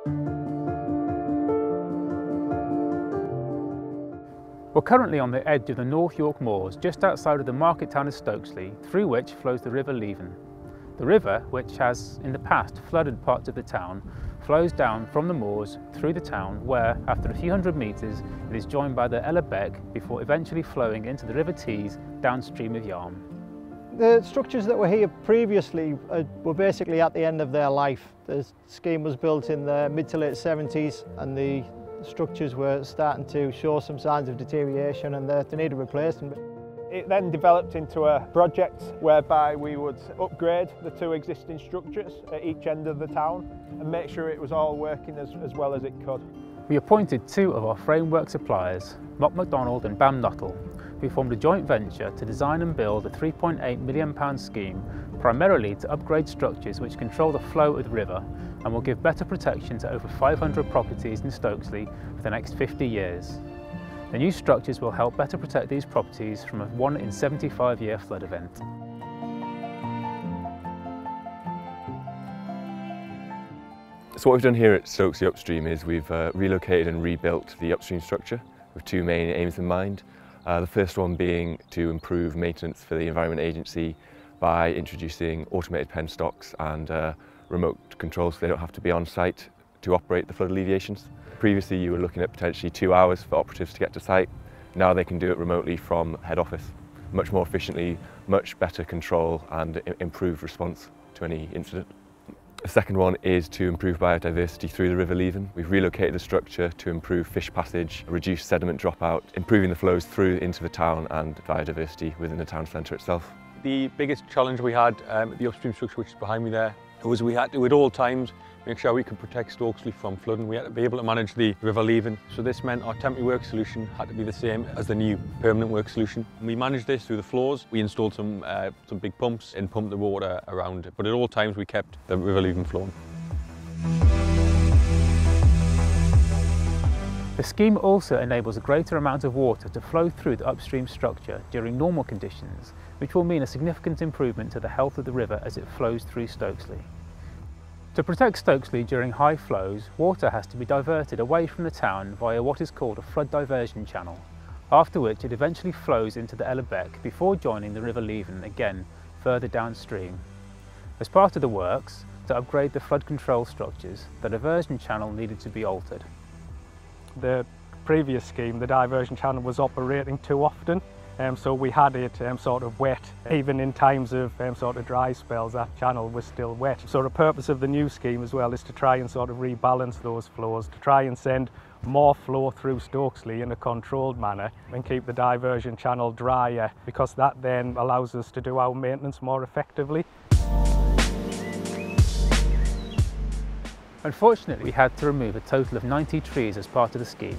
We're currently on the edge of the North York Moors, just outside of the market town of Stokesley, through which flows the River Leven. The river, which has in the past flooded parts of the town, flows down from the moors through the town where, after a few hundred metres, it is joined by the Alleviation before eventually flowing into the River Tees downstream of Yarm. The structures that were here previously were basically at the end of their life. The scheme was built in the mid to late 70s and the structures were starting to show some signs of deterioration and they needed replacement. It then developed into a project whereby we would upgrade the two existing structures at each end of the town and make sure it was all working as well as it could. We appointed two of our framework suppliers, Mott MacDonald and Bam Nuttall, who formed a joint venture to design and build a £3.8 million scheme primarily to upgrade structures which control the flow of the river and will give better protection to over 500 properties in Stokesley for the next 50 years. The new structures will help better protect these properties from a 1 in 75 year flood event. So what we've done here at Stokesley Upstream is we've relocated and rebuilt the upstream structure with two main aims in mind. The first one being to improve maintenance for the Environment Agency by introducing automated pen stocks and remote controls so they don't have to be on site to operate the flood alleviations. Previously you were looking at potentially 2 hours for operatives to get to site. Now they can do it remotely from head office, much more efficiently, much better control and improved response to any incident. The second one is to improve biodiversity through the River Leven. We've relocated the structure to improve fish passage, reduce sediment dropout, improving the flows through into the town and biodiversity within the town centre itself. The biggest challenge we had at the upstream structure, which is behind me there, was we had to, at all times, make sure we could protect Stokesley from flooding. We had to be able to manage the River Leven. So this meant our temporary work solution had to be the same as the new permanent work solution. And we managed this through the floors. We installed some big pumps and pumped the water around it. But at all times we kept the River Leven flowing. The scheme also enables a greater amount of water to flow through the upstream structure during normal conditions, which will mean a significant improvement to the health of the river as it flows through Stokesley. To protect Stokesley during high flows, water has to be diverted away from the town via what is called a flood diversion channel, after which it eventually flows into the Alleviation before joining the River Leven again further downstream. As part of the works, to upgrade the flood control structures, the diversion channel needed to be altered. The previous scheme, the diversion channel was operating too often. So we had it sort of wet. Even in times of sort of dry spells, that channel was still wet. So the purpose of the new scheme as well is to try and sort of rebalance those flows, to try and send more flow through Stokesley in a controlled manner and keep the diversion channel drier, because that then allows us to do our maintenance more effectively. Unfortunately, we had to remove a total of 90 trees as part of the scheme.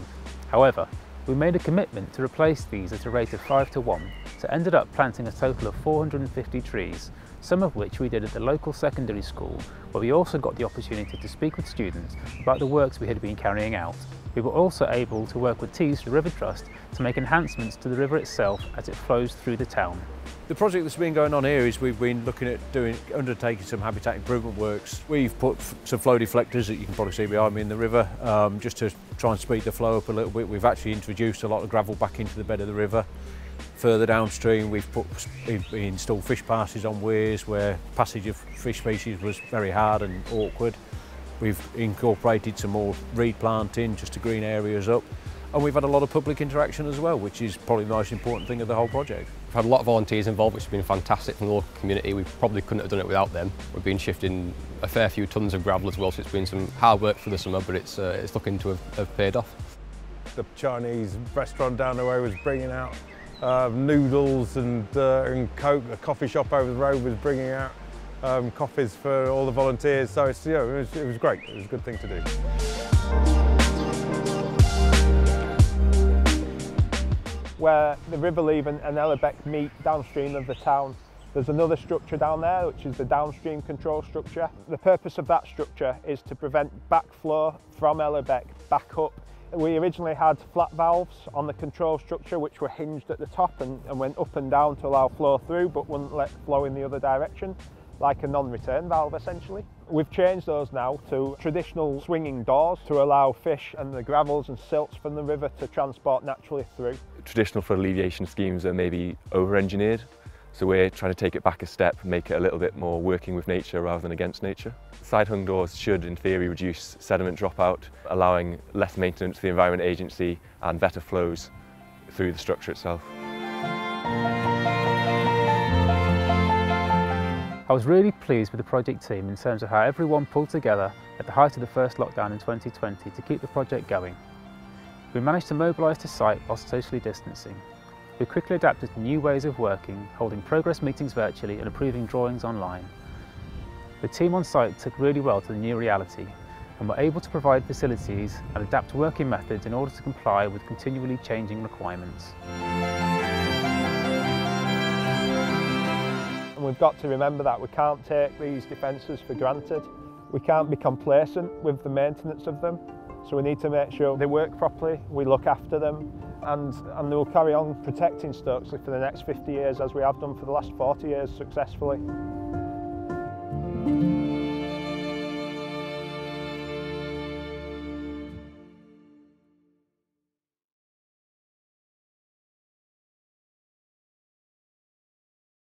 However, we made a commitment to replace these at a rate of 5 to 1, so ended up planting a total of 450 trees, some of which we did at the local secondary school, where we also got the opportunity to speak with students about the works we had been carrying out. We were also able to work with Tees River Trust to make enhancements to the river itself as it flows through the town. The project that's been going on here is we've been looking at undertaking some habitat improvement works. We've put some flow deflectors that you can probably see behind me in the river, just to try and speed the flow up a little bit. We've actually introduced a lot of gravel back into the bed of the river. Further downstream, we installed fish passes on weirs where passage of fish species was very hard and awkward. We've incorporated some more reed planting just to green areas up. And we've had a lot of public interaction as well, which is probably the most important thing of the whole project. We've had a lot of volunteers involved, which has been fantastic from the local community. We probably couldn't have done it without them. We've been shifting a fair few tonnes of gravel as well, so it's been some hard work for the summer, but it's looking to have paid off. The Chinese restaurant down the way was bringing out noodles and Coke. A coffee shop over the road was bringing out coffees for all the volunteers. So it's, it was great. It was a good thing to do. Where the River Leven and Alleviation meet downstream of the town, there's another structure down there, which is the downstream control structure. The purpose of that structure is to prevent backflow from Alleviation back up. We originally had flat valves on the control structure which were hinged at the top and went up and down to allow flow through, but wouldn't let flow in the other direction. like a non-return valve essentially. We've changed those now to traditional swinging doors to allow fish and the gravels and silts from the river to transport naturally through. Traditional flood alleviation schemes are maybe over-engineered, so we're trying to take it back a step and make it a little bit more working with nature rather than against nature. Side-hung doors should, in theory, reduce sediment dropout, allowing less maintenance to the Environment Agency and better flows through the structure itself. I was really pleased with the project team in terms of how everyone pulled together at the height of the first lockdown in 2020 to keep the project going. We managed to mobilise to site whilst socially distancing. We quickly adapted to new ways of working, holding progress meetings virtually and approving drawings online. The team on site took really well to the new reality and were able to provide facilities and adapt working methods in order to comply with continually changing requirements. And we've got to remember that we can't take these defences for granted. We can't be complacent with the maintenance of them, so we need to make sure they work properly, we look after them, and we'll carry on protecting Stokesley for the next 50 years as we have done for the last 40 years successfully.